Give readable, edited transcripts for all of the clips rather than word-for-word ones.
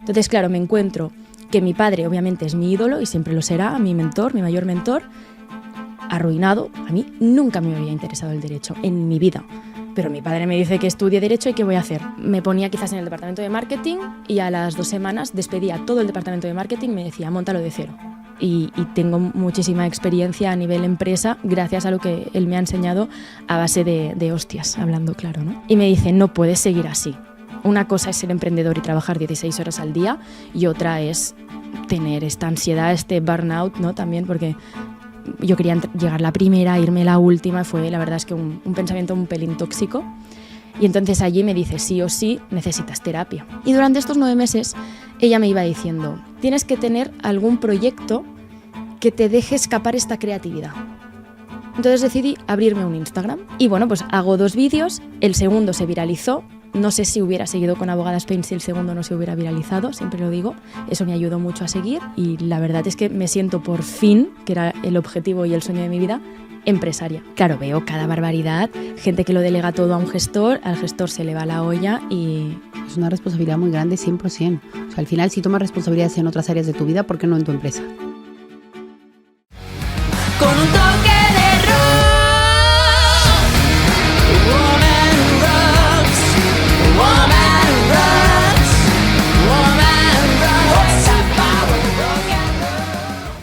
Entonces, claro, me encuentro que mi padre obviamente es mi ídolo y siempre lo será, mi mentor, mi mayor mentor, arruinado. A mí nunca me había interesado el derecho en mi vida. Pero mi padre me dice que estudie Derecho y ¿qué voy a hacer? Me ponía quizás en el departamento de marketing y a las 2 semanas despedía todo el departamento de marketing y me decía, móntalo de cero. Y tengo muchísima experiencia a nivel empresa gracias a lo que él me ha enseñado a base de hostias, hablando claro, ¿no? Y me dice, no puedes seguir así. Una cosa es ser emprendedor y trabajar 16 horas al día y otra es tener esta ansiedad, este burnout, ¿no? También porque yo quería llegar la primera, irme la última, fue la verdad es que un pensamiento un pelín tóxico. Y entonces allí me dice, sí o sí, necesitas terapia. Y durante estos 9 meses ella me iba diciendo, tienes que tener algún proyecto que te deje escapar esta creatividad. Entonces decidí abrirme un Instagram y bueno, pues hago 2 vídeos, el segundo se viralizó. No sé si hubiera seguido con Abogada Spain si el segundo no se hubiera viralizado, siempre lo digo. Eso me ayudó mucho a seguir y la verdad es que me siento por fin, que era el objetivo y el sueño de mi vida, empresaria. Claro, veo cada barbaridad, gente que lo delega todo a un gestor, al gestor se le va la olla y... Es una responsabilidad muy grande, 100%. O sea, al final, si tomas responsabilidades en otras áreas de tu vida, ¿por qué no en tu empresa? Con un toque de rock, Woman Rocks, Woman Rocks, Woman Rocks, Power Rock and Roll.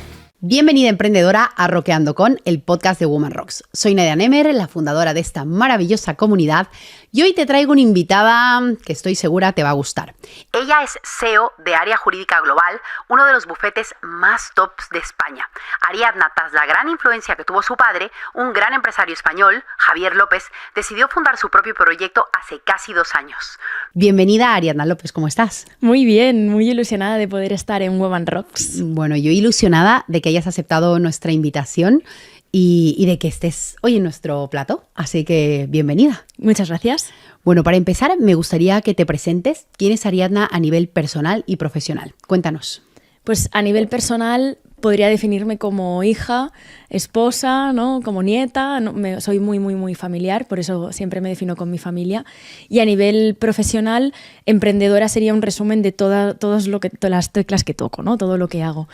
Bienvenida emprendedora a Rockeando con, el podcast de Woman Rocks. Soy Nadia Nemer, la fundadora de esta maravillosa comunidad, y hoy te traigo una invitada que estoy segura te va a gustar. Ella es CEO de Área Jurídica Global, uno de los bufetes más tops de España. Ariadna, tras la gran influencia que tuvo su padre, un gran empresario español, Javier López, decidió fundar su propio proyecto hace casi 2 años. Bienvenida, Ariadna López, ¿cómo estás? Muy bien, muy ilusionada de poder estar en Woman Rocks. Bueno, yo ilusionada de que hayas aceptado nuestra invitación y de que estés hoy en nuestro plato, así que bienvenida. Muchas gracias. Bueno, para empezar, me gustaría que te presentes. ¿Quién es Ariadna a nivel personal y profesional? Cuéntanos. Pues a nivel personal podría definirme como hija, esposa, ¿no? Como nieta. No, soy muy familiar, por eso siempre me defino con mi familia. Y a nivel profesional, emprendedora sería un resumen de todas las teclas que toco, ¿no? Todo lo que hago.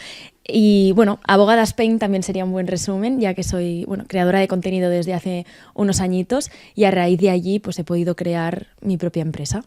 Y bueno, Abogada Spain también sería un buen resumen, ya que soy creadora de contenido desde hace unos añitos y a raíz de allí pues he podido crear mi propia empresa.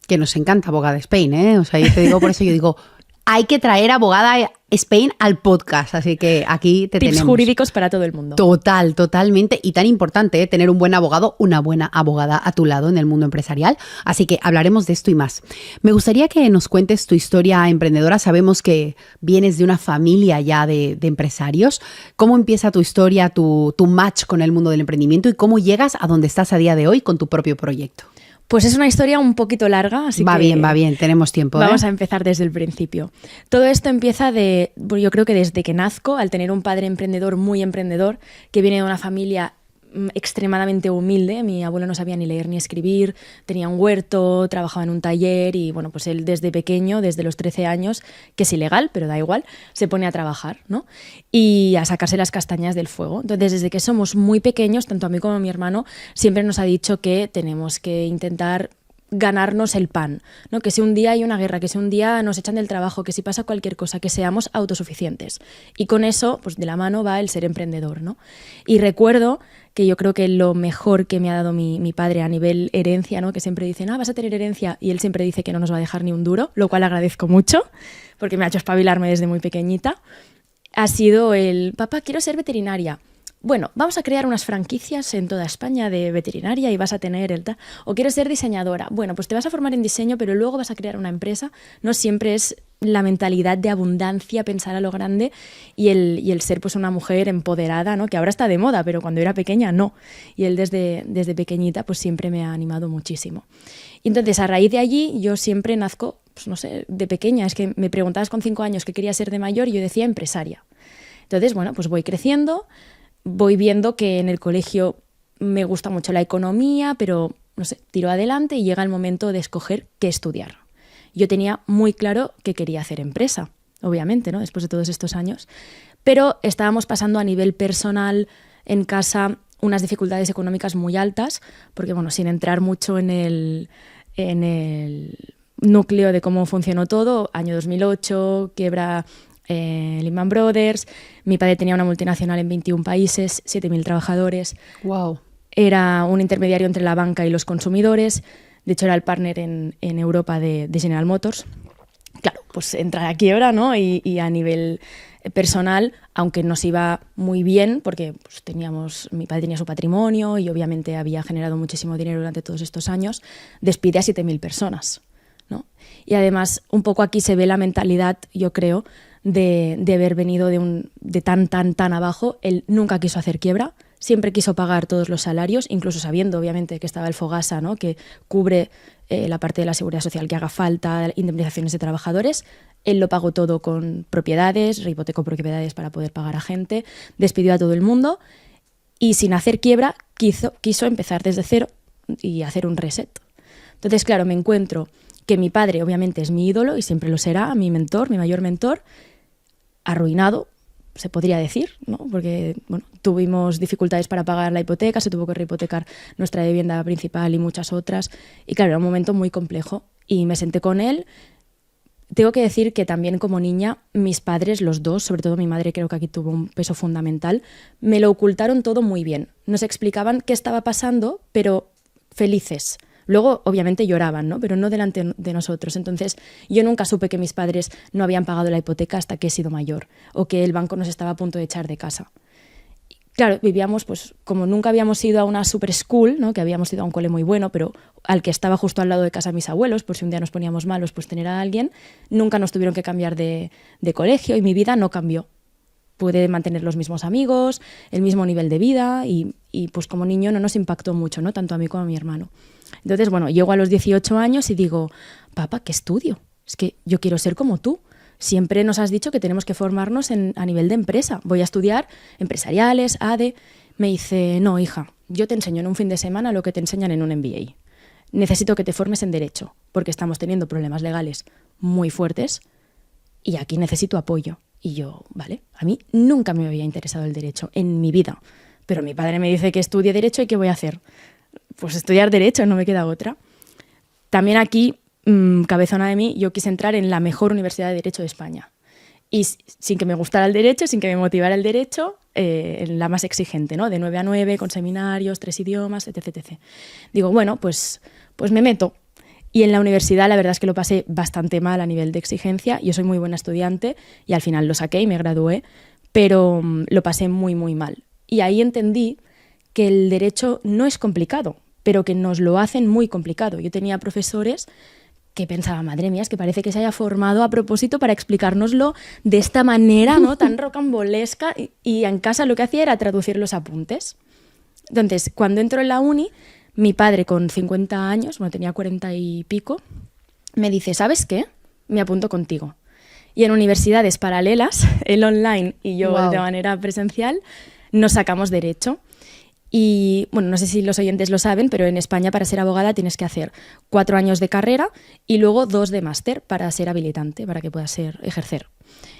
Que nos encanta Abogada Spain, ¿eh? O sea, yo te digo, por eso yo digo, hay que traer a Abogada Spain al podcast, así que aquí te tenemos. Tips jurídicos para todo el mundo. Totalmente. Y tan importante, ¿eh? Tener un buen abogado, una buena abogada a tu lado en el mundo empresarial. Así que hablaremos de esto y más. Me gustaría que nos cuentes tu historia emprendedora. Sabemos que vienes de una familia ya de empresarios. ¿Cómo empieza tu historia, tu match con el mundo del emprendimiento y cómo llegas a donde estás a día de hoy con tu propio proyecto? Pues es una historia un poquito larga, así va que... Va bien, tenemos tiempo. Vamos a empezar desde el principio. Todo esto empieza yo creo que desde que nazco, al tener un padre emprendedor, muy emprendedor, que viene de una familia extremadamente humilde. Mi abuelo no sabía ni leer ni escribir, tenía un huerto, trabajaba en un taller y bueno, pues él desde pequeño, desde los 13 años, que es ilegal, pero da igual, se pone a trabajar, ¿no? Y a sacarse las castañas del fuego. Entonces, desde que somos muy pequeños, tanto a mí como a mi hermano, siempre nos ha dicho que tenemos que intentar ganarnos el pan, ¿no? Que si un día hay una guerra, que si un día nos echan del trabajo, que si pasa cualquier cosa, que seamos autosuficientes. Y con eso, pues de la mano va el ser emprendedor, ¿no? Y recuerdo que yo creo que lo mejor que me ha dado mi padre a nivel herencia, ¿no? Que siempre dicen, vas a tener herencia, y él siempre dice que no nos va a dejar ni un duro, lo cual agradezco mucho, porque me ha hecho espabilarme desde muy pequeñita, ha sido papá, quiero ser veterinaria. Bueno, vamos a crear unas franquicias en toda España de veterinaria y vas a tener o quiero ser diseñadora. Bueno, pues te vas a formar en diseño, pero luego vas a crear una empresa. No siempre es la mentalidad de abundancia, pensar a lo grande y el ser pues una mujer empoderada, ¿no? Que ahora está de moda, pero cuando era pequeña no. Y él desde pequeñita pues siempre me ha animado muchísimo. Y entonces a raíz de allí yo siempre nazco, pues no sé, de pequeña. Es que me preguntabas con 5 años qué quería ser de mayor y yo decía empresaria. Entonces, bueno, pues voy creciendo. Voy viendo que en el colegio me gusta mucho la economía, pero no sé, tiro adelante y llega el momento de escoger qué estudiar. Yo tenía muy claro que quería hacer empresa, obviamente, ¿no? Después de todos estos años, pero estábamos pasando a nivel personal en casa unas dificultades económicas muy altas, porque bueno, sin entrar mucho en el núcleo de cómo funcionó todo, año 2008, quiebra Lehman Brothers, mi padre tenía una multinacional en 21 países, 7.000 trabajadores, Wow. era un intermediario entre la banca y los consumidores, de hecho era el partner en Europa de General Motors. Claro, pues entra a quiebra, ¿no? Y a nivel personal, aunque nos iba muy bien, porque pues, mi padre tenía su patrimonio y obviamente había generado muchísimo dinero durante todos estos años, despide a 7.000 personas, ¿no? Y además, un poco aquí se ve la mentalidad, yo creo, de haber venido de tan abajo. Él nunca quiso hacer quiebra, siempre quiso pagar todos los salarios, incluso sabiendo, obviamente, que estaba el Fogasa, ¿no? Que cubre la parte de la seguridad social que haga falta, indemnizaciones de trabajadores. Él lo pagó todo con propiedades, rehipotecó propiedades para poder pagar a gente, despidió a todo el mundo y sin hacer quiebra quiso empezar desde cero y hacer un reset. Entonces, claro, me encuentro que mi padre obviamente es mi ídolo y siempre lo será, mi mentor, mi mayor mentor, arruinado, se podría decir, ¿no? Porque bueno, tuvimos dificultades para pagar la hipoteca, se tuvo que rehipotecar nuestra vivienda principal y muchas otras. Y claro, era un momento muy complejo. Y me senté con él. Tengo que decir que también como niña, mis padres, los dos, sobre todo mi madre creo que aquí tuvo un peso fundamental, me lo ocultaron todo muy bien. Nos explicaban qué estaba pasando, pero felices. Luego, obviamente, lloraban, ¿no? Pero no delante de nosotros. Entonces, yo nunca supe que mis padres no habían pagado la hipoteca hasta que he sido mayor o que el banco nos estaba a punto de echar de casa. Claro, vivíamos, pues, como nunca habíamos ido a una super school, ¿no? Que habíamos ido a un cole muy bueno, pero al que estaba justo al lado de casa mis abuelos, por si un día nos poníamos malos, pues tener a alguien, nunca nos tuvieron que cambiar de colegio y mi vida no cambió. Pude mantener los mismos amigos, el mismo nivel de vida y pues como niño no nos impactó mucho, ¿no? Tanto a mí como a mi hermano. Entonces, bueno, llego a los 18 años y digo, papá, ¿qué estudio? Es que yo quiero ser como tú. Siempre nos has dicho que tenemos que formarnos a nivel de empresa. Voy a estudiar empresariales, ADE. Me dice, no, hija, yo te enseño en un fin de semana lo que te enseñan en un MBA. Necesito que te formes en Derecho, porque estamos teniendo problemas legales muy fuertes y aquí necesito apoyo. Y yo, vale, a mí nunca me había interesado el Derecho en mi vida. Pero mi padre me dice que estudie Derecho y ¿qué voy a hacer? Pues estudiar Derecho, no me queda otra. También aquí, cabezona de mí, yo quise entrar en la mejor universidad de Derecho de España. Y sin que me gustara el Derecho, sin que me motivara el Derecho, en la más exigente, ¿no? De 9 a 9, con seminarios, 3 idiomas, etc, etc. Digo, bueno, pues me meto. Y en la universidad la verdad es que lo pasé bastante mal a nivel de exigencia. Yo soy muy buena estudiante y al final lo saqué y me gradué, pero lo pasé muy, muy mal. Y ahí entendí que el Derecho no es complicado, pero que nos lo hacen muy complicado. Yo tenía profesores que pensaba, madre mía, es que parece que se haya formado a propósito para explicárnoslo de esta manera, ¿no? Tan rocambolesca, y en casa lo que hacía era traducir los apuntes. Entonces, cuando entro en la uni, mi padre con 50 años, bueno, tenía 40 y pico, me dice, ¿sabes qué? Me apunto contigo. Y en universidades paralelas, él online y yo Wow. de manera presencial, nos sacamos Derecho. Y bueno, no sé si los oyentes lo saben, pero en España para ser abogada tienes que hacer 4 años de carrera y luego 2 de máster para ser habilitante, para que puedas ejercer.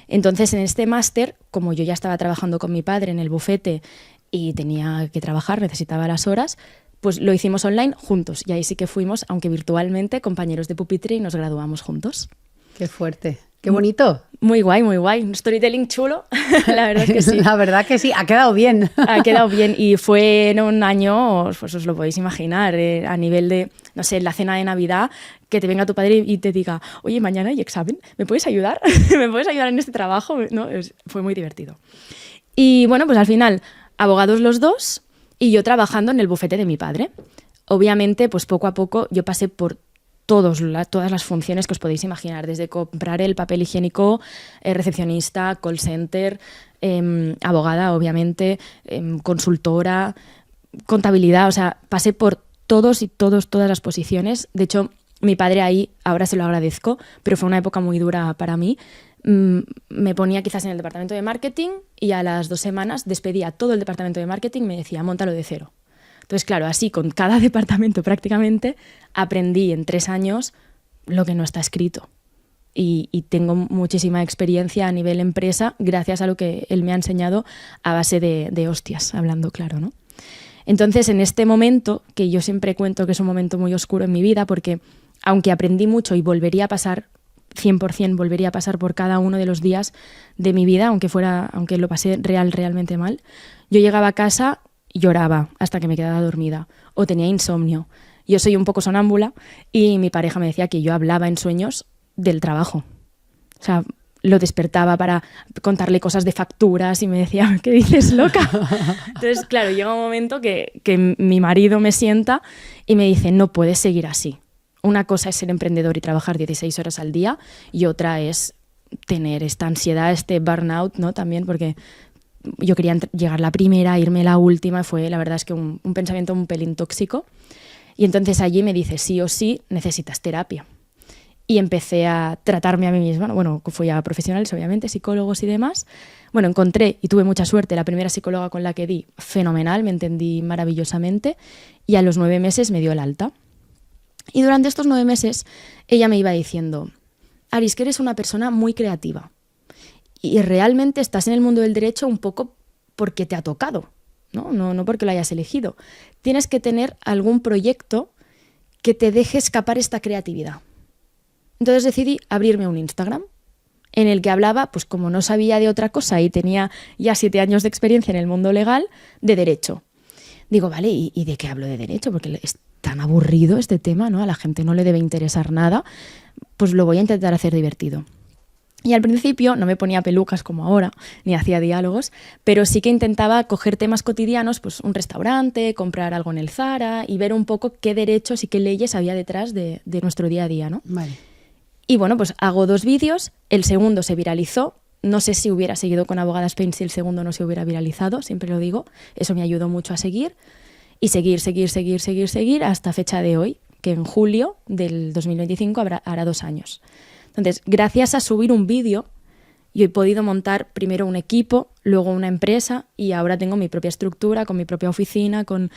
Entonces, en este máster, como yo ya estaba trabajando con mi padre en el bufete y tenía que trabajar, necesitaba las horas, pues lo hicimos online juntos. Y ahí sí que fuimos, aunque virtualmente, compañeros de pupitre y nos graduamos juntos. Qué fuerte. Qué bonito. Muy guay, muy guay. Un storytelling chulo, la verdad es que sí. La verdad que sí, ha quedado bien. Ha quedado bien y fue en un año, pues os lo podéis imaginar, a nivel de, no sé, la cena de Navidad, que te venga tu padre y te diga, oye, mañana hay examen, ¿me puedes ayudar? ¿Me puedes ayudar en este trabajo? ¿No? Fue muy divertido. Y bueno, pues al final, abogados los dos y yo trabajando en el bufete de mi padre. Obviamente, pues poco a poco yo pasé por todas las funciones que os podéis imaginar, desde comprar el papel higiénico, recepcionista, call center, abogada, obviamente, consultora, contabilidad, o sea, pasé por todas las posiciones. De hecho, mi padre ahí, ahora se lo agradezco, pero fue una época muy dura para mí. Me ponía quizás en el departamento de marketing y a las 2 semanas despedía todo el departamento de marketing y me decía, móntalo de cero. Entonces, claro, así con cada departamento prácticamente aprendí en 3 años lo que no está escrito. Y tengo muchísima experiencia a nivel empresa gracias a lo que él me ha enseñado a base de hostias, hablando claro, ¿no? Entonces, en este momento, que yo siempre cuento que es un momento muy oscuro en mi vida, porque aunque aprendí mucho y volvería a pasar, 100% volvería a pasar por cada uno de los días de mi vida, aunque lo pasé realmente mal, yo llegaba a casa y lloraba hasta que me quedaba dormida o tenía insomnio. Yo soy un poco sonámbula y mi pareja me decía que yo hablaba en sueños del trabajo. O sea, lo despertaba para contarle cosas de facturas y me decía, ¿qué dices, loca? Entonces, claro, llega un momento que mi marido me sienta y me dice, no puedes seguir así. Una cosa es ser emprendedor y trabajar 16 horas al día y otra es tener esta ansiedad, este burnout, ¿no? También porque yo quería llegar la primera, irme la última, fue la verdad es que un pensamiento un pelín tóxico. Y entonces allí me dice, sí o sí, necesitas terapia. Y empecé a tratarme a mí misma. Bueno, fui a profesionales, obviamente, psicólogos y demás. Bueno, encontré y tuve mucha suerte. La primera psicóloga con la que di, fenomenal, me entendí maravillosamente. Y a los 9 meses me dio el alta. Y durante estos 9 meses ella me iba diciendo, Aris, que eres una persona muy creativa. Y realmente estás en el mundo del derecho un poco porque te ha tocado, no porque lo hayas elegido. Tienes que tener algún proyecto que te deje escapar esta creatividad. Entonces decidí abrirme un Instagram en el que hablaba, pues como no sabía de otra cosa y tenía ya 7 años de experiencia en el mundo legal, de derecho. Digo, vale, ¿y de qué hablo de derecho? Porque es tan aburrido este tema, ¿no? A la gente no le debe interesar nada. Pues lo voy a intentar hacer divertido. Y al principio no me ponía pelucas como ahora, ni hacía diálogos, pero sí que intentaba coger temas cotidianos, pues un restaurante, comprar algo en el Zara y ver un poco qué derechos y qué leyes había detrás de nuestro día a día, ¿no? Vale. Y bueno, pues hago 2 vídeos, el segundo se viralizó, no sé si hubiera seguido con Abogada Spain si el segundo no se hubiera viralizado, siempre lo digo, eso me ayudó mucho a seguir, y seguir hasta fecha de hoy, que en julio del 2025 hará 2 años. Entonces, gracias a subir un vídeo, yo he podido montar primero un equipo, luego una empresa y ahora tengo mi propia estructura, con mi propia oficina, con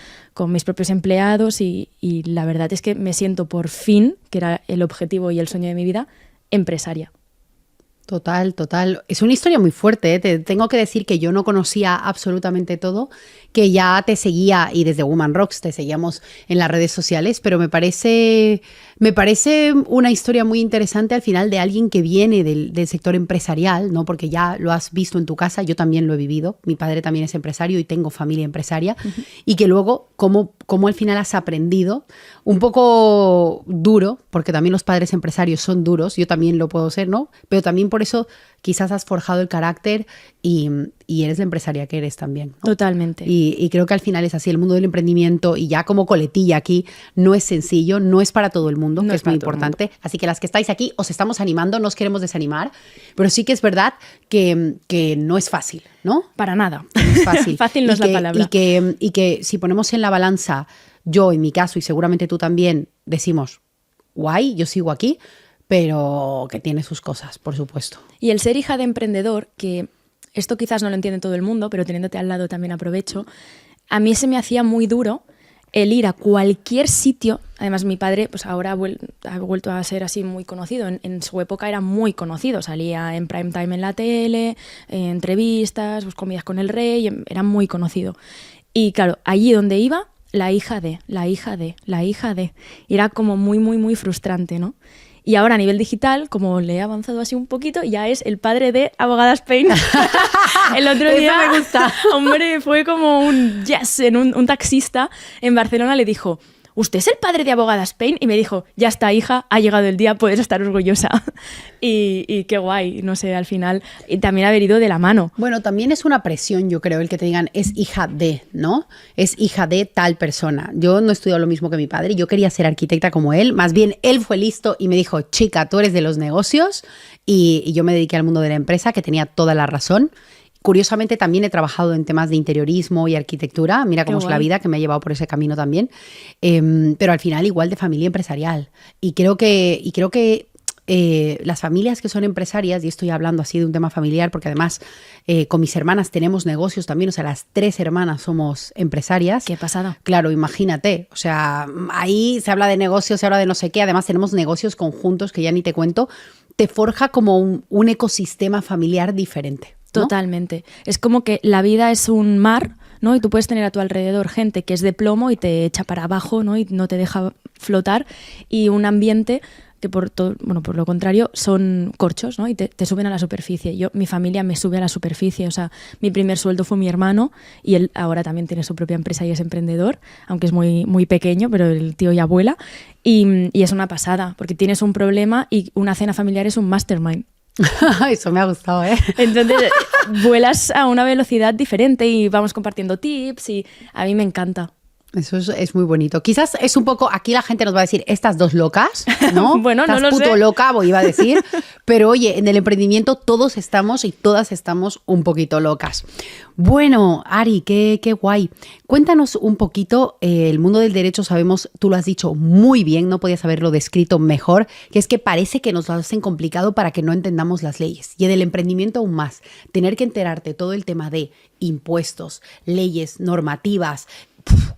mis propios empleados y la verdad es que me siento por fin, que era el objetivo y el sueño de mi vida, empresaria. Total. Es una historia muy fuerte, ¿eh? Te tengo que decir que yo no conocía absolutamente todo, que ya te seguía y desde Woman Rocks te seguíamos en las redes sociales, pero me parece una historia muy interesante al final de alguien que viene del sector empresarial, ¿no? Porque ya lo has visto en tu casa, yo también lo he vivido, mi padre también es empresario y tengo familia empresaria, y que luego cómo al final has aprendido, un poco duro, porque también los padres empresarios son duros, yo también lo puedo ser, ¿no? Pero también por eso quizás has forjado el carácter y eres la empresaria que eres también, ¿no? Totalmente. Y creo que al final es así, el mundo del emprendimiento, y ya como coletilla aquí, no es sencillo, no es para todo el mundo, que es muy importante. Así que las que estáis aquí, os estamos animando, no os queremos desanimar, pero sí que es verdad que no es fácil, ¿no? Para nada. No es fácil. Fácil no es la palabra. Y que si ponemos en la balanza, yo en mi caso y seguramente tú también, decimos, guay, yo sigo aquí, pero que tiene sus cosas, por supuesto. Y el ser hija de emprendedor, que esto quizás no lo entiende todo el mundo, pero teniéndote al lado también aprovecho, a mí se me hacía muy duro el ir a cualquier sitio. Además, mi padre pues ahora ha vuelto a ser así muy conocido. En su época era muy conocido. Salía en prime time en la tele, en entrevistas, pues, comidas con el rey, era muy conocido. Y claro, allí donde iba, la hija de. Y era como muy frustrante, ¿no? Y ahora a nivel digital, como le he avanzado así un poquito, ya es el padre de Abogada Spain. El otro día, eso me gusta. Hombre, fue como un yes, en un taxista en Barcelona le dijo, ¿usted es el padre de Abogada Spain? Y me dijo, ya está, hija, ha llegado el día, puedes estar orgullosa. Y qué guay, no sé, al final, y también haber ido de la mano. Bueno, también es una presión, yo creo, el que te digan, es hija de, ¿no? Es hija de tal persona. Yo no he estudiado lo mismo que mi padre, yo quería ser arquitecta como él, más bien él fue listo y me dijo, chica, tú eres de los negocios, y yo me dediqué al mundo de la empresa, que tenía toda la razón. Curiosamente también he trabajado en temas de interiorismo y arquitectura, mira cómo es la vida, que me ha llevado por ese camino también, pero al final igual de familia empresarial. Y creo que las familias que son empresarias, y estoy hablando así de un tema familiar, porque además con mis hermanas tenemos negocios también, o sea, las 3 hermanas somos empresarias. Qué pasada. Claro, imagínate, o sea, ahí se habla de negocios, se habla de no sé qué, además tenemos negocios conjuntos que ya ni te cuento, te forja como un ecosistema familiar diferente, ¿no? Totalmente. Es como que la vida es un mar, ¿no? Y tú puedes tener a tu alrededor gente que es de plomo y te echa para abajo, ¿no? Y no te deja flotar, y un ambiente que por lo contrario son corchos, ¿no? Y te suben a la superficie. Mi familia me sube a la superficie, o sea, mi primer sueldo fue mi hermano y él ahora también tiene su propia empresa y es emprendedor, aunque es muy, muy pequeño, pero el tío ya vuela y es una pasada, porque tienes un problema y una cena familiar es un mastermind. Eso me ha gustado, ¿eh? Entonces vuelas a una velocidad diferente y vamos compartiendo tips y a mí me encanta. Eso es muy bonito. Quizás es un poco, aquí la gente nos va a decir, estas dos locas, ¿no? Bueno, estás no lo puto sé. loca, iba a decir. Pero oye, en el emprendimiento todos estamos y todas estamos un poquito locas. Bueno, Ari, qué guay. Cuéntanos un poquito, el mundo del derecho, sabemos, tú lo has dicho muy bien, no podías haberlo descrito mejor, que es que parece que nos lo hacen complicado para que no entendamos las leyes. Y en el emprendimiento aún más, tener que enterarte todo el tema de impuestos, leyes, normativas.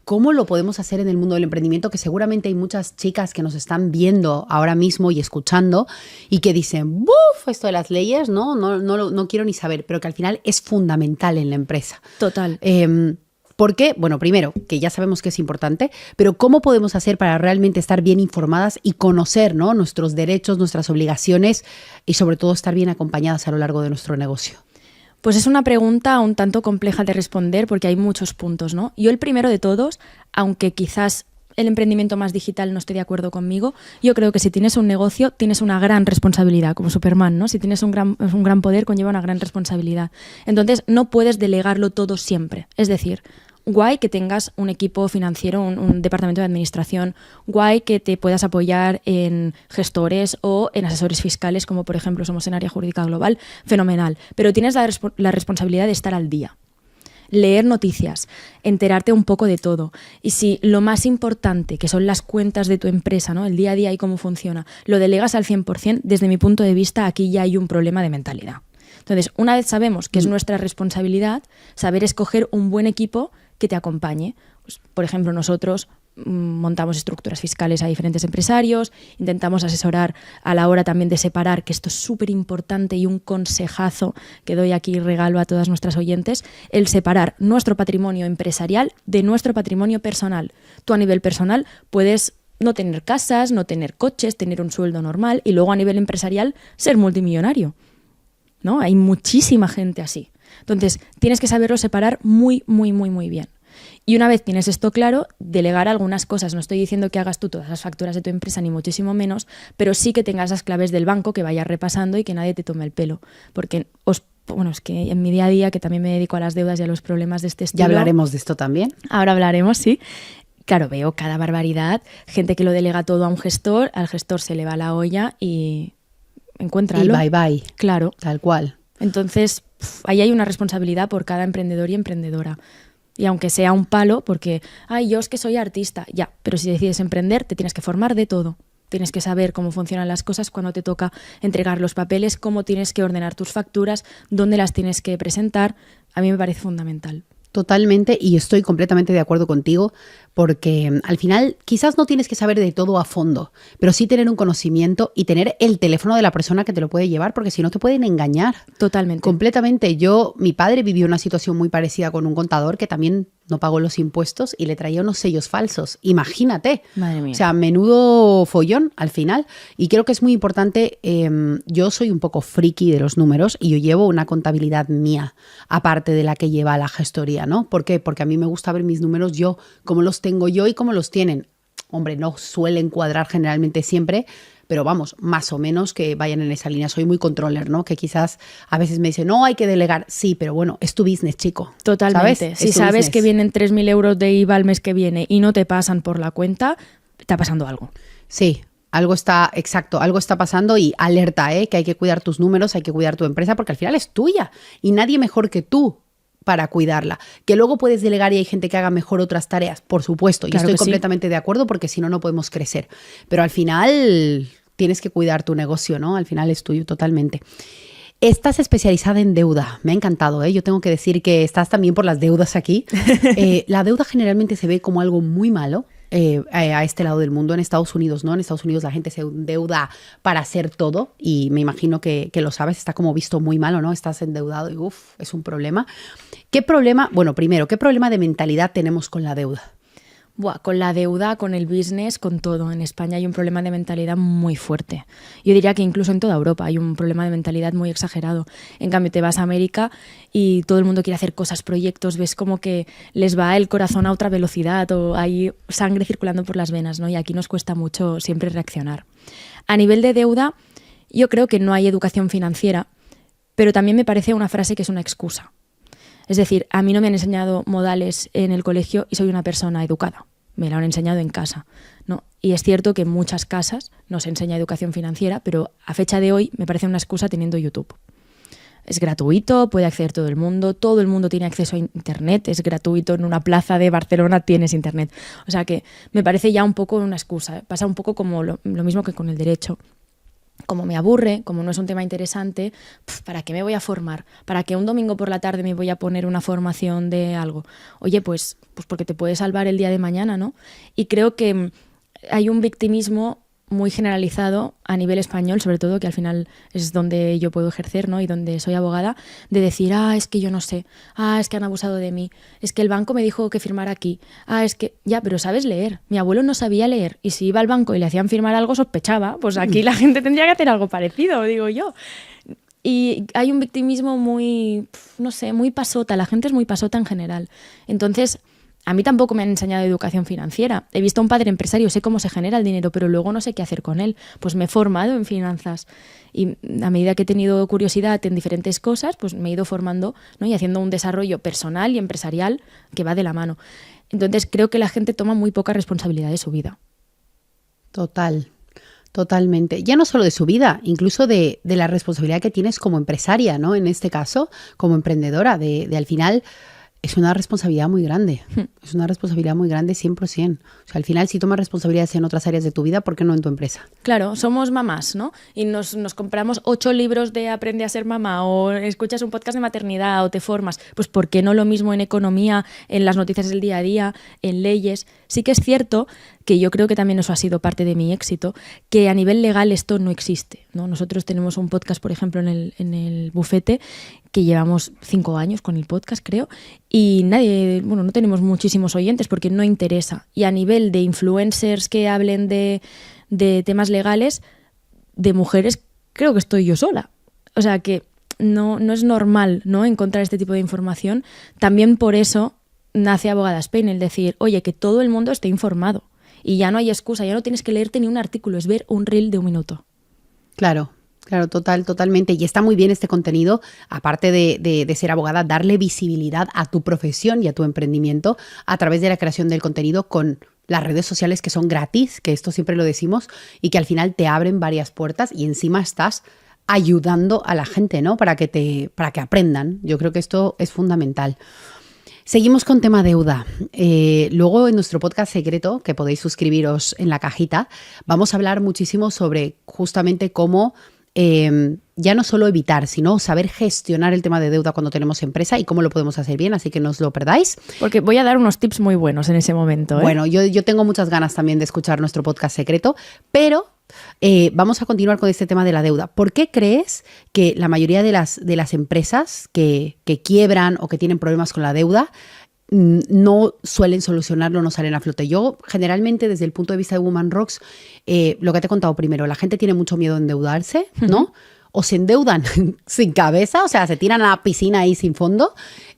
¿Cómo lo podemos hacer en el mundo del emprendimiento? Que seguramente hay muchas chicas que nos están viendo ahora mismo y escuchando y que dicen, ¡buf! Esto de las leyes, no quiero ni saber, pero que al final es fundamental en la empresa. Total. ¿Por qué? Bueno, primero, que ya sabemos que es importante, pero ¿cómo podemos hacer para realmente estar bien informadas y conocer, ¿no?, nuestros derechos, nuestras obligaciones y sobre todo estar bien acompañadas a lo largo de nuestro negocio? Pues es una pregunta un tanto compleja de responder porque hay muchos puntos, ¿no? Yo el primero de todos, aunque quizás el emprendimiento más digital no esté de acuerdo conmigo, yo creo que si tienes un negocio tienes una gran responsabilidad, como Superman, ¿no? Si tienes un gran poder conlleva una gran responsabilidad. Entonces no puedes delegarlo todo siempre. Es decir, guay que tengas un equipo financiero, un departamento de administración, guay que te puedas apoyar en gestores o en asesores fiscales, como por ejemplo somos en Área Jurídica Global, fenomenal. Pero tienes la responsabilidad de estar al día. Leer noticias, enterarte un poco de todo. Y si lo más importante, que son las cuentas de tu empresa, ¿no?, el día a día y cómo funciona, lo delegas al 100%, desde mi punto de vista aquí ya hay un problema de mentalidad. Entonces, una vez sabemos que es nuestra responsabilidad, saber escoger un buen equipo que te acompañe. Pues, por ejemplo, nosotros montamos estructuras fiscales a diferentes empresarios, intentamos asesorar a la hora también de separar, que esto es súper importante y un consejazo que doy aquí regalo a todas nuestras oyentes, el separar nuestro patrimonio empresarial de nuestro patrimonio personal. Tú a nivel personal puedes no tener casas, no tener coches, tener un sueldo normal y luego a nivel empresarial ser multimillonario, ¿no? Hay muchísima gente así. Entonces, tienes que saberlo separar muy, muy, muy, muy bien. Y una vez tienes esto claro, delegar algunas cosas. No estoy diciendo que hagas tú todas las facturas de tu empresa, ni muchísimo menos, pero sí que tengas las claves del banco, que vayas repasando y que nadie te tome el pelo. Porque es que en mi día a día, que también me dedico a las deudas y a los problemas de este estilo... Ya hablaremos de esto también. Ahora hablaremos, sí. Claro, veo cada barbaridad. Gente que lo delega todo a un gestor, al gestor se le va la olla y encuéntralo. Y bye. Claro. Tal cual. Entonces, ahí hay una responsabilidad por cada emprendedor y emprendedora. Y aunque sea un palo, porque, yo es que soy artista, ya, pero si decides emprender, te tienes que formar de todo. Tienes que saber cómo funcionan las cosas cuando te toca entregar los papeles, cómo tienes que ordenar tus facturas, dónde las tienes que presentar. A mí me parece fundamental. Totalmente, y estoy completamente de acuerdo contigo, porque al final quizás no tienes que saber de todo a fondo, pero sí tener un conocimiento y tener el teléfono de la persona que te lo puede llevar, porque si no te pueden engañar. Totalmente. Completamente. Mi padre vivió una situación muy parecida con un contador que también no pagó los impuestos y le traía unos sellos falsos. Imagínate. Madre mía. O sea, menudo follón al final. Y creo que es muy importante, yo soy un poco friki de los números y yo llevo una contabilidad mía, aparte de la que lleva la gestoría, ¿no? ¿Por qué? Porque a mí me gusta ver mis números yo, cómo los tengo yo y cómo los tienen. Hombre, no suelen cuadrar generalmente siempre, pero vamos, más o menos que vayan en esa línea. Soy muy controller, ¿no? Que quizás a veces me dicen, no, hay que delegar. Sí, pero bueno, es tu business, chico. Totalmente. ¿Sabes? Si sabes que vienen 3.000 euros de IVA al mes que viene y no te pasan por la cuenta, está pasando algo. Sí, algo está pasando y alerta, que hay que cuidar tus números, hay que cuidar tu empresa, porque al final es tuya y nadie mejor que tú para cuidarla. Que luego puedes delegar y hay gente que haga mejor otras tareas, por supuesto. Y claro, estoy completamente de acuerdo, porque si no, no podemos crecer. Pero al final tienes que cuidar tu negocio, ¿no? Al final es tuyo totalmente. Estás especializada en deuda. Me ha encantado, Yo tengo que decir que estás también por las deudas aquí. La deuda generalmente se ve como algo muy malo. a este lado del mundo, en Estados Unidos, ¿no? En Estados Unidos la gente se endeuda para hacer todo y me imagino que lo sabes, está como visto muy mal, ¿o no? Estás endeudado y es un problema. ¿Qué problema? Bueno, primero, ¿qué problema de mentalidad tenemos con la deuda? Buah, con la deuda, con el business, con todo. En España hay un problema de mentalidad muy fuerte. Yo diría que incluso en toda Europa hay un problema de mentalidad muy exagerado. En cambio, te vas a América y todo el mundo quiere hacer cosas, proyectos, ves como que les va el corazón a otra velocidad o hay sangre circulando por las venas, ¿no? Y aquí nos cuesta mucho siempre reaccionar. A nivel de deuda, yo creo que no hay educación financiera, pero también me parece una frase que es una excusa. Es decir, a mí no me han enseñado modales en el colegio y soy una persona educada. Me lo han enseñado en casa, ¿no? Y es cierto que en muchas casas no se enseña educación financiera, pero a fecha de hoy me parece una excusa teniendo YouTube. Es gratuito, puede acceder todo el mundo tiene acceso a Internet, es gratuito, en una plaza de Barcelona tienes Internet. O sea que me parece ya un poco una excusa. Pasa un poco como lo mismo que con el derecho. Como me aburre, como no es un tema interesante, ¿para qué me voy a formar? ¿Para qué un domingo por la tarde me voy a poner una formación de algo? Oye, pues porque te puede salvar el día de mañana, ¿no? Y creo que hay un victimismo muy generalizado a nivel español, sobre todo, que al final es donde yo puedo ejercer, ¿no? Y donde soy abogada, de decir, es que yo no sé, es que han abusado de mí, es que el banco me dijo que firmara aquí, es que, ya, pero sabes leer, mi abuelo no sabía leer y si iba al banco y le hacían firmar algo sospechaba, pues aquí la gente tendría que hacer algo parecido, digo yo. Y hay un victimismo muy, no sé, muy pasota, la gente es muy pasota en general. Entonces, a mí tampoco me han enseñado educación financiera. He visto a un padre empresario, sé cómo se genera el dinero, pero luego no sé qué hacer con él. Pues me he formado en finanzas y a medida que he tenido curiosidad en diferentes cosas, pues me he ido formando, ¿no? Y haciendo un desarrollo personal y empresarial que va de la mano. Entonces creo que la gente toma muy poca responsabilidad de su vida. Totalmente. Ya no solo de su vida, incluso de la responsabilidad que tienes como empresaria, ¿no? En este caso, como emprendedora, de al final... Es una responsabilidad muy grande, es una responsabilidad muy grande 100%. O sea, al final si tomas responsabilidades en otras áreas de tu vida, ¿por qué no en tu empresa? Claro, somos mamás, ¿no? Y nos compramos 8 libros de Aprende a ser mamá o escuchas un podcast de maternidad o te formas. Pues ¿por qué no lo mismo en economía, en las noticias del día a día, en leyes? Sí que es cierto que yo creo que también eso ha sido parte de mi éxito, que a nivel legal esto no existe, ¿no? Nosotros tenemos un podcast, por ejemplo, en el bufete, que llevamos 5 años con el podcast, creo, y no tenemos muchísimos oyentes porque no interesa. Y a nivel de influencers que hablen de temas legales, de mujeres, creo que estoy yo sola. O sea que no es normal, ¿no?, encontrar este tipo de información. También por eso nace Abogada Spain, el decir, oye, que todo el mundo esté informado. Y ya no hay excusa, ya no tienes que leerte ni un artículo, es ver un reel de 1 minuto. Claro, totalmente. Y está muy bien este contenido, aparte de ser abogada, darle visibilidad a tu profesión y a tu emprendimiento a través de la creación del contenido con las redes sociales que son gratis, que esto siempre lo decimos, y que al final te abren varias puertas y encima estás ayudando a la gente, ¿no? Para que aprendan. Yo creo que esto es fundamental. Seguimos con tema deuda. Luego en nuestro podcast secreto, que podéis suscribiros en la cajita, vamos a hablar muchísimo sobre justamente cómo ya no solo evitar, sino saber gestionar el tema de deuda cuando tenemos empresa y cómo lo podemos hacer bien, así que no os lo perdáis. Porque voy a dar unos tips muy buenos en ese momento, ¿eh? Bueno, yo tengo muchas ganas también de escuchar nuestro podcast secreto, pero vamos a continuar con este tema de la deuda. ¿Por qué crees que la mayoría de las empresas que quiebran o que tienen problemas con la deuda no suelen solucionarlo, no salen a flote? Yo generalmente desde el punto de vista de Woman Rocks, lo que te he contado primero, la gente tiene mucho miedo de endeudarse, ¿no? O se endeudan sin cabeza, o sea, se tiran a la piscina ahí sin fondo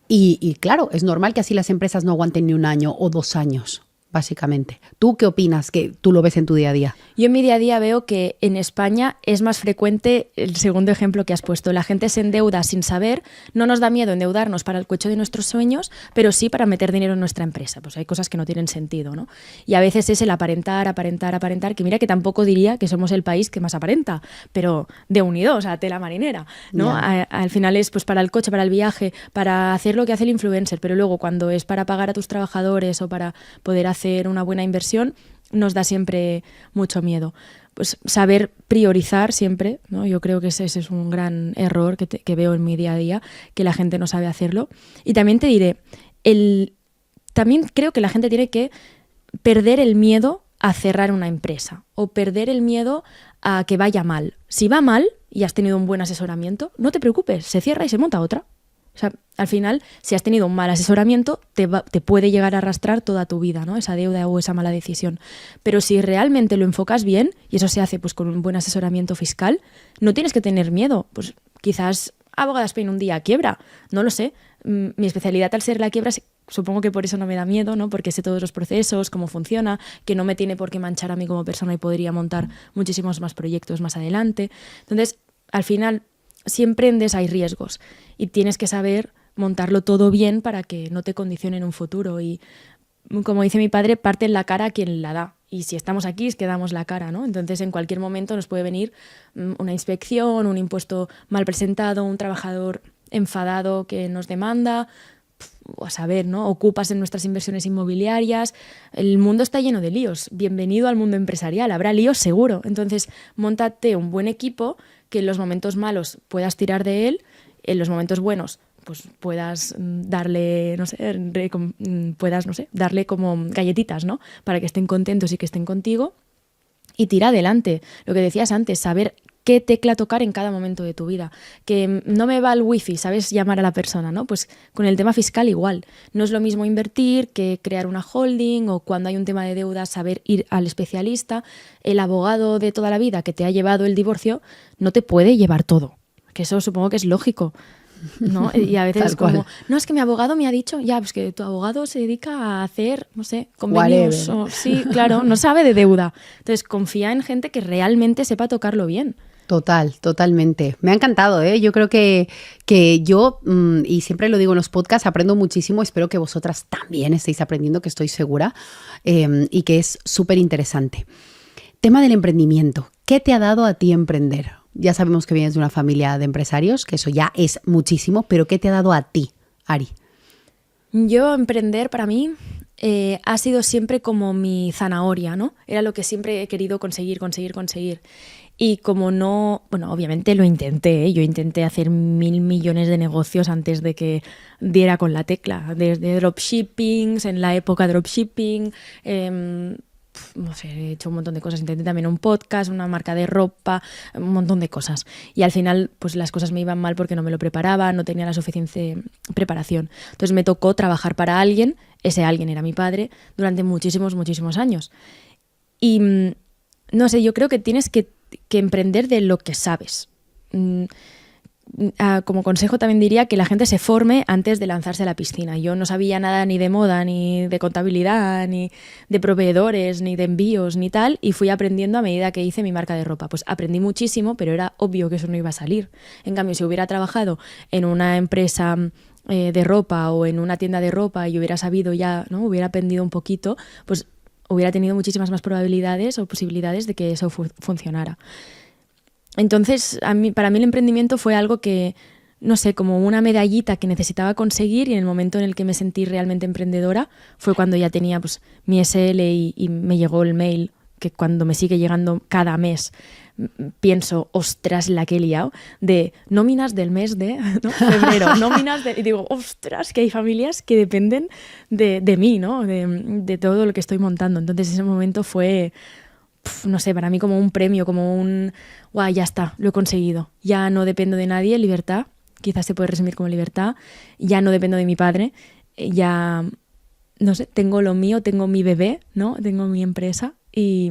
y claro, es normal que así las empresas no aguanten ni 1 año o 2 años. Básicamente. ¿Tú qué opinas? Que tú lo ves en tu día a día. Yo en mi día a día veo que en España es más frecuente el segundo ejemplo que has puesto. La gente se endeuda sin saber, no nos da miedo endeudarnos para el coche de nuestros sueños, pero sí para meter dinero en nuestra empresa. Pues hay cosas que no tienen sentido, ¿no? Y a veces es el aparentar, que mira que tampoco diría que somos el país que más aparenta, pero de unido, o sea, tela marinera, ¿no? Yeah. Al final es pues para el coche, para el viaje, para hacer lo que hace el influencer, pero luego cuando es para pagar a tus trabajadores o para poder hacer una buena inversión, nos da siempre mucho miedo. Pues saber priorizar siempre, ¿no? Yo creo que ese es un gran error que veo en mi día a día, que la gente no sabe hacerlo. Y también te diré, también creo que la gente tiene que perder el miedo a cerrar una empresa o perder el miedo a que vaya mal. Si va mal y has tenido un buen asesoramiento, no te preocupes, se cierra y se monta otra. O sea, al final, si has tenido un mal asesoramiento, te puede llegar a arrastrar toda tu vida, ¿no? Esa deuda o esa mala decisión. Pero si realmente lo enfocas bien, y eso se hace pues con un buen asesoramiento fiscal, no tienes que tener miedo. Pues quizás Abogadas Spain un día quiebra, no lo sé. Mi especialidad al ser la quiebra, supongo que por eso no me da miedo, ¿no? Porque sé todos los procesos, cómo funciona, que no me tiene por qué manchar a mí como persona y podría montar muchísimos más proyectos más adelante. Entonces, al final, si emprendes hay riesgos y tienes que saber montarlo todo bien para que no te condicione en un futuro. Y como dice mi padre, parte en la cara a quien la da. Y si estamos aquí es que damos la cara, ¿no? Entonces en cualquier momento nos puede venir una inspección, un impuesto mal presentado, un trabajador enfadado que nos demanda, o a saber, ¿no? Ocupas en nuestras inversiones inmobiliarias. El mundo está lleno de líos. Bienvenido al mundo empresarial. Habrá líos seguro. Entonces, móntate un buen equipo que en los momentos malos puedas tirar de él, en los momentos buenos pues puedas darle, no sé, darle como galletitas, ¿no? Para que estén contentos y que estén contigo. Y tira adelante. Lo que decías antes, saber qué tecla tocar en cada momento de tu vida. Que no me va el wifi, sabes llamar a la persona, ¿no? Pues con el tema fiscal igual. No es lo mismo invertir que crear una holding, o cuando hay un tema de deuda saber ir al especialista. El abogado de toda la vida que te ha llevado el divorcio no te puede llevar todo. Que eso supongo que es lógico, ¿no? Y a veces es como, no, es que mi abogado me ha dicho, ya, pues que tu abogado se dedica a hacer, no sé, convenios. Sí, claro, no sabe de deuda. Entonces confía en gente que realmente sepa tocarlo bien. Totalmente. Me ha encantado, ¿eh? Yo creo que yo, y siempre lo digo en los podcasts, aprendo muchísimo. Espero que vosotras también estéis aprendiendo, que estoy segura, y que es súper interesante. Tema del emprendimiento. ¿Qué te ha dado a ti emprender? Ya sabemos que vienes de una familia de empresarios, que eso ya es muchísimo, pero ¿qué te ha dado a ti, Ari? Yo emprender para mí ha sido siempre como mi zanahoria, ¿no? Era lo que siempre he querido conseguir. Y como no, bueno, obviamente lo intenté, ¿eh? Yo intenté hacer 1.000 millones de negocios antes de que diera con la tecla, desde dropshipping, en la época dropshipping, no sé, he hecho un montón de cosas. Intenté también un podcast, una marca de ropa, un montón de cosas. Y al final, pues las cosas me iban mal porque no me lo preparaba, no tenía la suficiente preparación. Entonces me tocó trabajar para alguien, ese alguien era mi padre, durante muchísimos años. Y no sé, yo creo que tienes que emprender de lo que sabes. Como consejo también diría que la gente se forme antes de lanzarse a la piscina. Yo no sabía nada ni de moda, ni de contabilidad, ni de proveedores, ni de envíos, ni tal, y fui aprendiendo a medida que hice mi marca de ropa. Pues aprendí muchísimo, pero era obvio que eso no iba a salir. En cambio, si hubiera trabajado en una empresa de ropa o en una tienda de ropa y hubiera sabido ya, ¿no? Hubiera aprendido un poquito, pues hubiera tenido muchísimas más probabilidades o posibilidades de que eso funcionara. Entonces, para mí el emprendimiento fue algo que, no sé, como una medallita que necesitaba conseguir, y en el momento en el que me sentí realmente emprendedora fue cuando ya tenía pues mi SL y me llegó el mail, que cuando me sigue llegando cada mes pienso, ostras, la que he liado, de nóminas del mes de, ¿no? febrero, y digo, ostras, que hay familias que dependen de mí, ¿no? De todo lo que estoy montando. Entonces ese momento fue, no sé, para mí como un premio, como un, guau, ya está, lo he conseguido. Ya no dependo de nadie, libertad, quizás se puede resumir como libertad. Ya no dependo de mi padre, ya, no sé, tengo lo mío, tengo mi bebé, ¿no? Tengo mi empresa y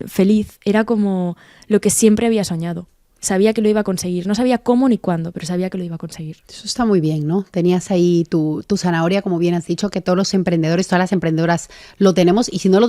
feliz. Era como lo que siempre había soñado. Sabía que lo iba a conseguir. No sabía cómo ni cuándo, pero sabía que lo iba a conseguir. Eso está muy bien, ¿no? Tenías ahí tu zanahoria, como bien has dicho, que todos los emprendedores, todas las emprendedoras lo tenemos, y si no lo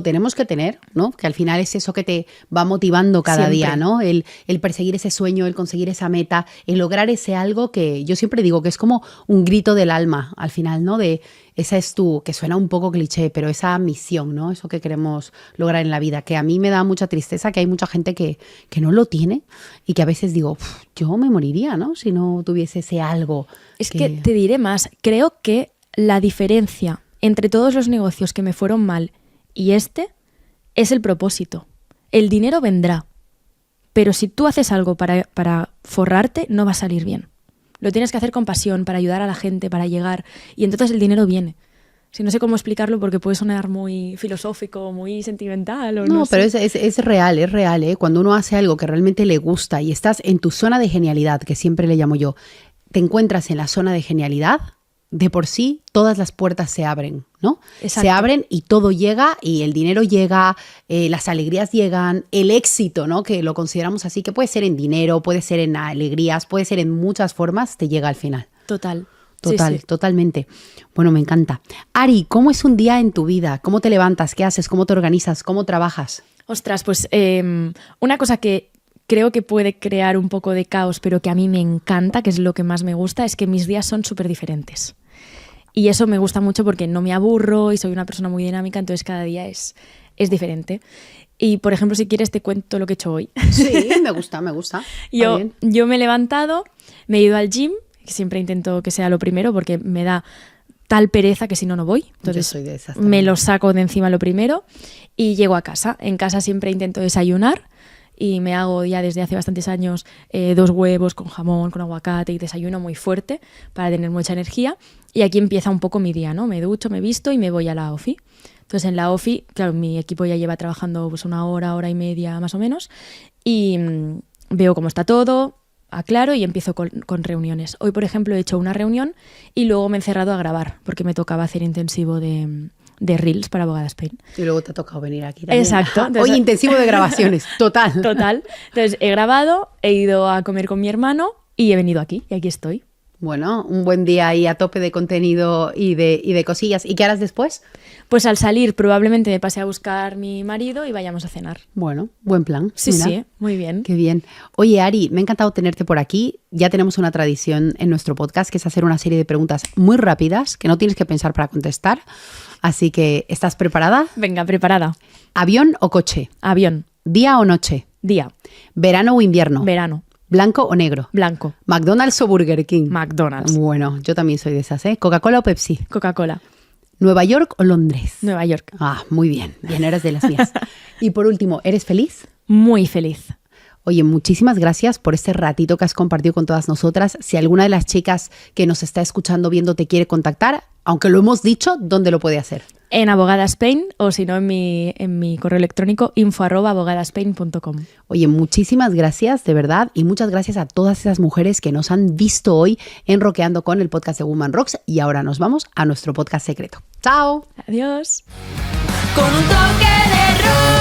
tenemos que tener, ¿no? Que al final es eso que te va motivando cada Siempre. día, ¿no? El perseguir ese sueño, el conseguir esa meta, el lograr ese algo que yo siempre digo que es como un grito del alma al final, ¿no? De esa es que suena un poco cliché, pero esa misión, ¿no? Eso que queremos lograr en la vida, que a mí me da mucha tristeza que hay mucha gente que no lo tiene, y que a veces digo, yo me moriría, ¿no? Si no tuviese ese algo. Es que te diré más, creo que la diferencia entre todos los negocios que me fueron mal y este es el propósito. El dinero vendrá, pero si tú haces algo para forrarte, no va a salir bien. Lo tienes que hacer con pasión, para ayudar a la gente, para llegar, y entonces el dinero viene. Si no sé cómo explicarlo porque puede sonar muy filosófico, muy sentimental o No, no pero sé. es real, es real, ¿eh? Cuando uno hace algo que realmente le gusta y estás en tu zona de genialidad, que siempre le llamo yo, te encuentras en la zona de genialidad, de por sí todas las puertas se abren, ¿no? Exacto. Se abren y todo llega y el dinero llega, las alegrías llegan, el éxito, ¿no? Que lo consideramos así, que puede ser en dinero, puede ser en alegrías, puede ser en muchas formas, te llega al final. Total. Total, Sí, sí. totalmente. Bueno, me encanta. Ari, ¿cómo es un día en tu vida? ¿Cómo te levantas? ¿Qué haces? ¿Cómo te organizas? ¿Cómo trabajas? Ostras, pues una cosa que creo que puede crear un poco de caos, pero que a mí me encanta, que es lo que más me gusta, es que mis días son súper diferentes. Y eso me gusta mucho porque no me aburro y soy una persona muy dinámica, entonces cada día es diferente. Y, por ejemplo, si quieres te cuento lo que he hecho hoy. Sí, me gusta, me gusta. Yo me he levantado, me he ido al gym, que siempre intento que sea lo primero porque me da tal pereza que si no, no voy. Entonces soy de esas me también. lo saco de encima lo primero y llego a casa. En casa siempre intento desayunar y me hago ya desde hace bastantes años 2 huevos con jamón, con aguacate y desayuno muy fuerte para tener mucha energía. Y aquí empieza un poco mi día, ¿no? Me ducho, me visto y me voy a la OFI. Entonces en la OFI, claro, mi equipo ya lleva trabajando pues 1 hora, hora y media más o menos y veo cómo está todo, aclaro y empiezo con reuniones. Hoy, por ejemplo, he hecho una reunión y luego me he encerrado a grabar porque me tocaba hacer intensivo de Reels para Abogada Spain. Y luego te ha tocado venir aquí también. Exacto. Entonces, Hoy intensivo de grabaciones, total. Total. Entonces he grabado, he ido a comer con mi hermano y he venido aquí y aquí estoy. Bueno, un buen día ahí a tope de contenido y de cosillas. ¿Y qué harás después? Pues al salir probablemente me pase a buscar mi marido y vayamos a cenar. Bueno, buen plan. Sí, Mira, sí, muy bien. qué bien. Oye, Ari, me ha encantado tenerte por aquí. Ya tenemos una tradición en nuestro podcast, que es hacer una serie de preguntas muy rápidas, que no tienes que pensar para contestar. Así que, ¿estás preparada? Venga, preparada. ¿Avión o coche? Avión, ¿Día o noche? día, ¿Verano o invierno? verano, ¿Blanco o negro? blanco, ¿McDonald's o Burger King? McDonald's, Bueno, yo también soy de esas, ¿eh? ¿Coca-Cola o Pepsi? Coca-Cola, ¿Nueva York o Londres? Nueva York. Ah, muy bien. Bien, eres de las mías. Y por último, ¿eres feliz? Muy feliz. Oye, muchísimas gracias por este ratito que has compartido con todas nosotras. Si alguna de las chicas que nos está escuchando, viendo, te quiere contactar, aunque lo hemos dicho, ¿dónde lo puede hacer? En Abogada Spain o si no en mi correo electrónico info@abogadaspain.com. Oye, muchísimas gracias, de verdad, y muchas gracias a todas esas mujeres que nos han visto hoy en Roqueando con el podcast de Woman Rocks. Y ahora nos vamos a nuestro podcast secreto. ¡Chao! Adiós. Con un toque de rock.